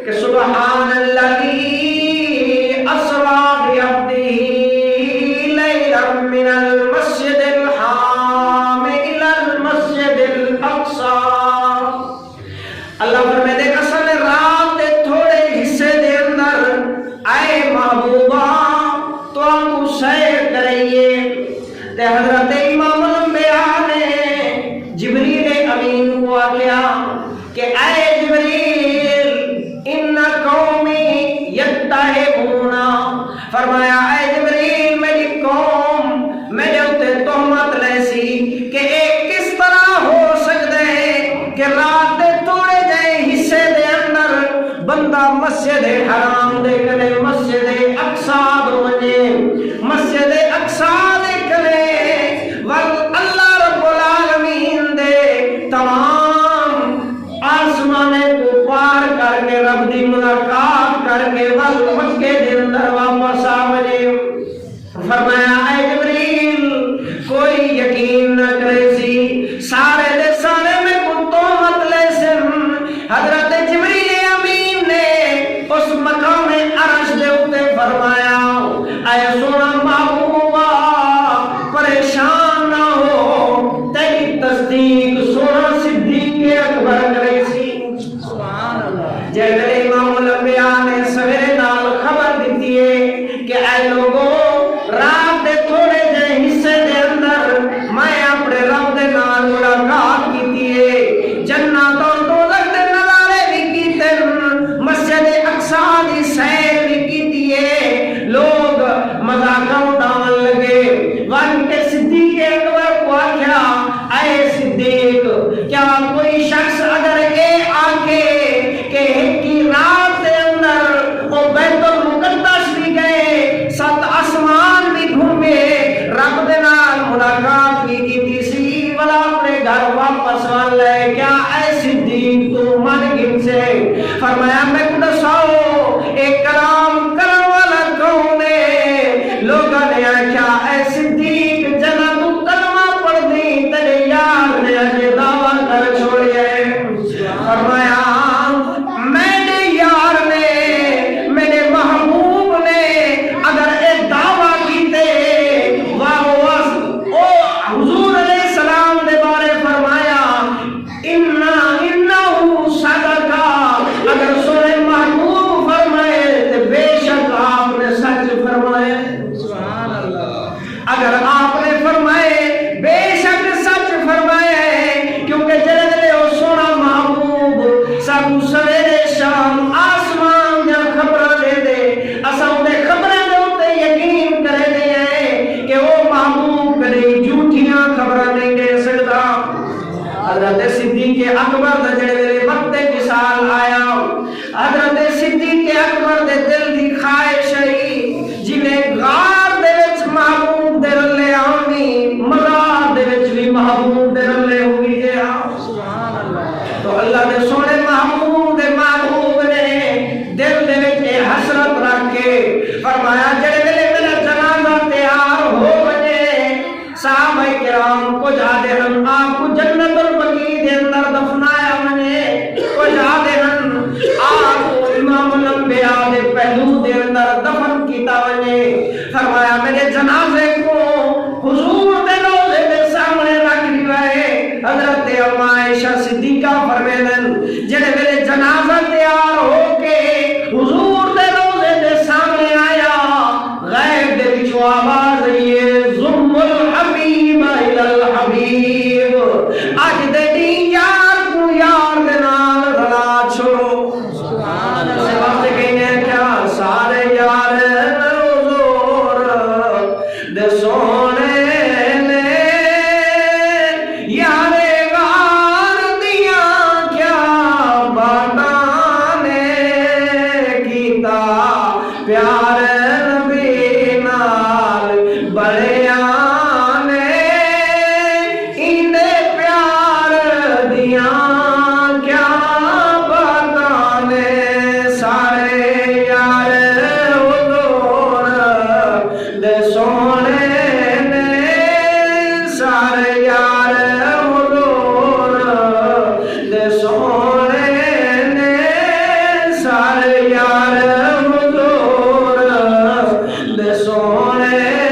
کہ سبحان الذی اسرا بعبدہ لیلا من المسجد الحرام الی المسجد الاقصی. اللہ فرمائے دے قسم رات دے تھوڑے حصے دے اندر اے محبوبہ تو آپ سیر کرئیے. تے حضرت امام الانبیاء نے جبریل امین کو آگیا کہ اے جبریل ان قومی یتہمون، فرمایا اے جبریل میری قوم میرے اتے تہمت لیسی کہ ایک کس طرح ہو سکتا ہے کہ رات دے توڑے جائے حصے دے اندر بندہ مسجد حرام دے کنے مسجد اقصی دو وجے مسجد اقصی دے کنے اللہ رب العالمین دے تمام آسمانے کو پار کر کے رب دی ملاقات کر کے مکے دے اندر واپس آوے. فرمایا اے جبریل کوئی یقین نہ کرے سی سارے دے سارے میں کو تہمت لے سن. حضرت جبریل امین نے اس مقام عرش دے اوتے فرمایا اے سونا محبوبہ پریشان نہ ہو، تیری تصدیق سونا صدیق اکبر کرے سی. سبحان اللہ. جیسے امام الانبیاء نے سویرے نال خبر دیتی ہے کہ اے لوگوں رات دے تھوڑے جے حصے دے اندر میں اپنے رب دے نال ملاقات کیتی ہے، جنت اور دوزخ دے نظارے بھی کیتے، مسجد اقصی دی سیر بھی کیتی ہے. لوگ مذاق اڑاون لگے. ون کے صدیق اکبر کو آکھیا اے صدیق کیا کوئی شخص اگر اے آکے کہ کی رات دے اندر وہ بیت المقدس بھی گئے، 7 آسمان بھی گھومے، رب دے نال ملاقات بھی کیتی سی، بلا اپنے گھر واپس آن لے، کیا اے صدیق تو من گن سے؟ فرمایا میں کو دساؤ ایک کلام کرن والا کون ہے؟ لوگوں نے آکھیا اے صدیق جنا تو کلمہ پڑھ دی تیرے یار نے اجے دعویٰ کر چھوڑیا ہے. فرمایا میرے یار نے میرے محبوب نے اگر ایک دعویٰ کیتے او حضور علیہ السلام دے بارے فرمایا انہو صدقہ، اگر سورہ محبوب فرمائے تو بے شک آپ نے سچ فرمائے. سبحان اللہ. اگر آپ نے فرمائے بے شک سچ فرمائے، کیونکہ جلدے او سونا محبوب سب سویرے شام آسمان جا خبر دے دے، اساں دے خبریں دے اوتے یقین کرے دے ہیں کہ وہ محبوب کدی جھوٹیاں خبراں نہیں دے سکدا. حضرت صدیق اکبر دے جڑے ویلے وقت وصال آیا، حضرت صدیق اکبر دے دل دی خواہش ہے جویں غار دے وچ محبوب دے رلے آویں مزار دے وچ بھی محبوب دے رلے ہوئی گیا. سبحان اللہ. تو اللہ دے سونے محبوب نے دل دے وچ حسرت رکھ کے فرمایا جڑے ویلے میرا جنازہ تیار ہو وجے صحابہ کرام کو جا دے ہن آپ کو جنت البقیع دے اندر دفنایا وجے کو جا دے ہن آپ کو امام الانبیاء دے پہلو دے اندر دفن کیتا وجے. فرمایا میرے جنازے کو حضور دے روضے دے سامنے رکھ دیا ہے. حضرت عائشہ صدیقہ فرمائیں نے